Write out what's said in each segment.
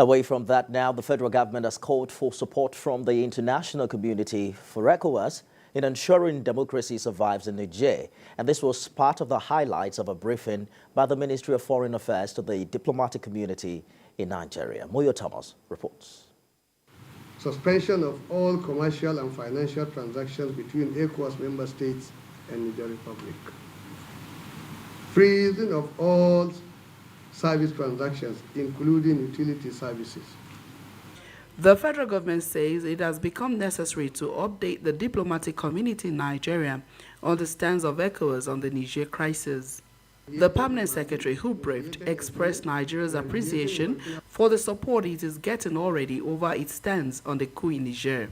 Away from that now, the federal government has called for support from the international community for Ecowas in ensuring democracy survives in Niger. And this was part of the highlights of a briefing by the Ministry of Foreign Affairs to the diplomatic community in Nigeria. Moyo Thomas reports. Suspension of all commercial and financial transactions between Ecowas member states and Niger Republic. Freezing of all service transactions, including utility services. The federal government says it has become necessary to update the diplomatic community in Nigeria on the stance of Ecowas on the Niger crisis. The permanent secretary who briefed expressed Nigeria's appreciation for the support it is getting already over its stance on the coup in Niger.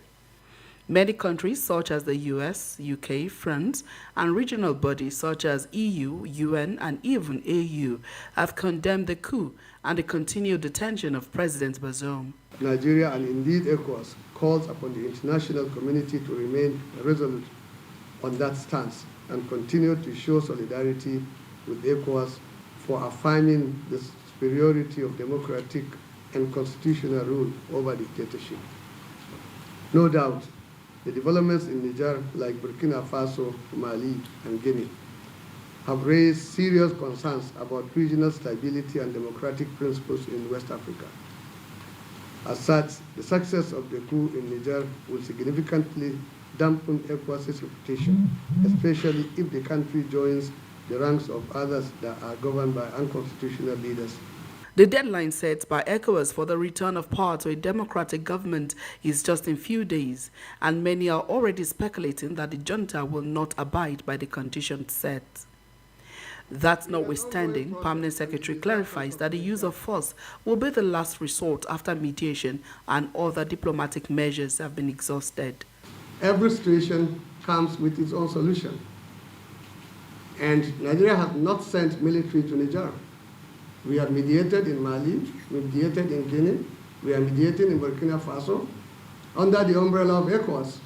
Many countries such as the US, UK, France, and regional bodies such as EU, UN, and even AU have condemned the coup and the continued detention of President Bazoum. Nigeria and indeed Ecowas calls upon the international community to remain resolute on that stance and continue to show solidarity with Ecowas for affirming the superiority of democratic and constitutional rule over dictatorship. No doubt, the developments in Niger, like Burkina Faso, Mali, and Guinea, have raised serious concerns about regional stability and democratic principles in West Africa. As such, the success of the coup in Niger will significantly dampen ECOWAS's reputation, especially if the country joins the ranks of others that are governed by unconstitutional leaders. The deadline set by ECOWAS for the return of power to a democratic government is just in few days, and many are already speculating that the junta will not abide by the conditions set. That notwithstanding, Permanent Secretary clarifies that the use of force will be the last resort after mediation and other diplomatic measures have been exhausted. Every situation comes with its own solution, and Nigeria has not sent military to Niger. We have mediated in Mali, we mediated in Guinea, we are mediating in Burkina Faso under the umbrella of ECOWAS.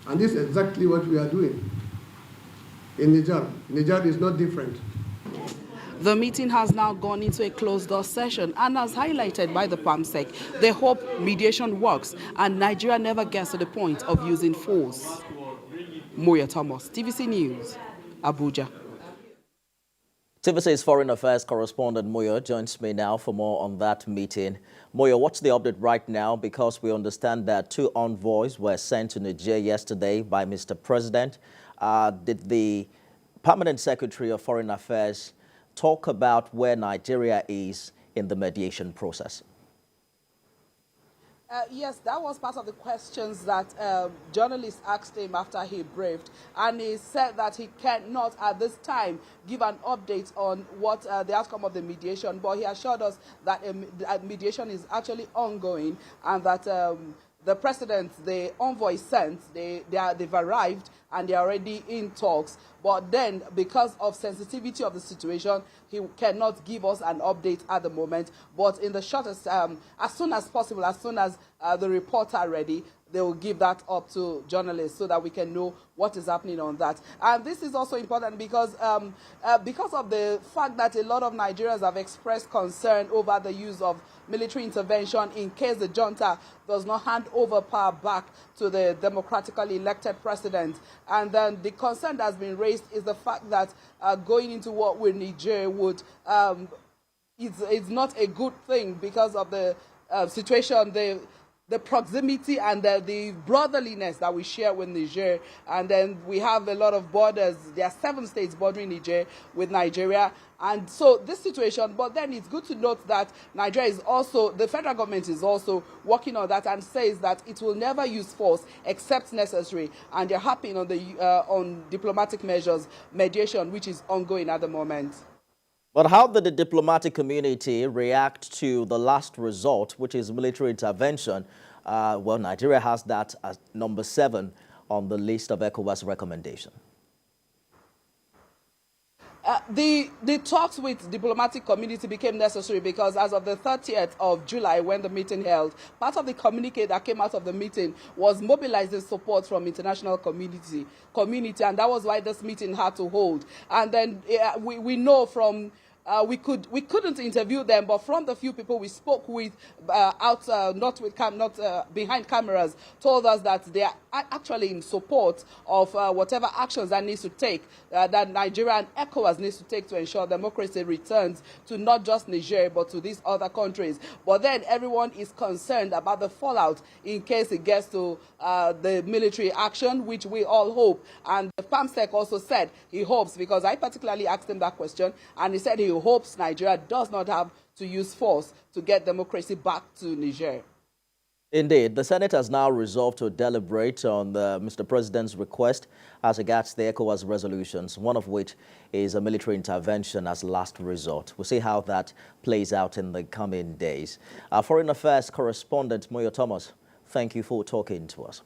And this is exactly what we are doing in Niger. Niger is not different. The meeting has now gone into a closed-door session, and as highlighted by the PAMSEC, they hope mediation works and Nigeria never gets to the point of using force. Moyo Thomas, TVC News, Abuja. TVC's Foreign Affairs correspondent Moyo joins me now for more on that meeting. Moyo, what's the update right now? Because we understand that 2 envoys were sent to Niger yesterday by Mr. President. Did the Permanent Secretary of Foreign Affairs talk about where Nigeria is in the mediation process? Yes, that was part of the questions that journalists asked him after he briefed, and he said that he cannot at this time give an update on what the outcome of the mediation, but he assured us that mediation is actually ongoing and that the president, the envoy sent, they've arrived and they're already in talks. But then, because of sensitivity of the situation, he cannot give us an update at the moment. But in the shortest, as soon as possible, as soon as the reports are ready, they will give that up to journalists so that we can know what is happening on that. And this is also important because of the fact that a lot of Nigerians have expressed concern over the use of military intervention in case the junta does not hand over power back to the democratically elected president. And then the concern that has been raised is the fact that going into war with Niger would it's not a good thing because of the situation, the proximity and the brotherliness that we share with Niger. And then we have a lot of borders. There are 7 states bordering Niger with Nigeria. And so this situation, but then it's good to note that Nigeria is also, the federal government is also working on that and says that it will never use force except necessary. And they're harping on on diplomatic measures, mediation, which is ongoing at the moment. But how did the diplomatic community react to the last resort, which is military intervention? Well, Nigeria has that as number 7 on the list of ECOWAS recommendation. The talks with diplomatic community became necessary because as of the 30th of July, when the meeting held, part of the communique that came out of the meeting was mobilizing support from international community, and that was why this meeting had to hold. And then we know from we couldn't interview them, but from the few people we spoke with not behind cameras, told us that they are actually in support of whatever actions that needs to take, that Nigeria and ECOWAS needs to take to ensure democracy returns to not just Niger but to these other countries. But then everyone is concerned about the fallout in case it gets to the military action, which we all hope. And the PAMSEC also said he hopes, because I particularly asked him that question, and he said he hopes Nigeria does not have to use force to get democracy back to Niger. Indeed, the Senate has now resolved to deliberate on Mr. President's request as regards the ECOWAS resolutions, one of which is a military intervention as last resort. We'll see how that plays out in the coming days. Our Foreign Affairs correspondent, Moyo Thomas, thank you for talking to us.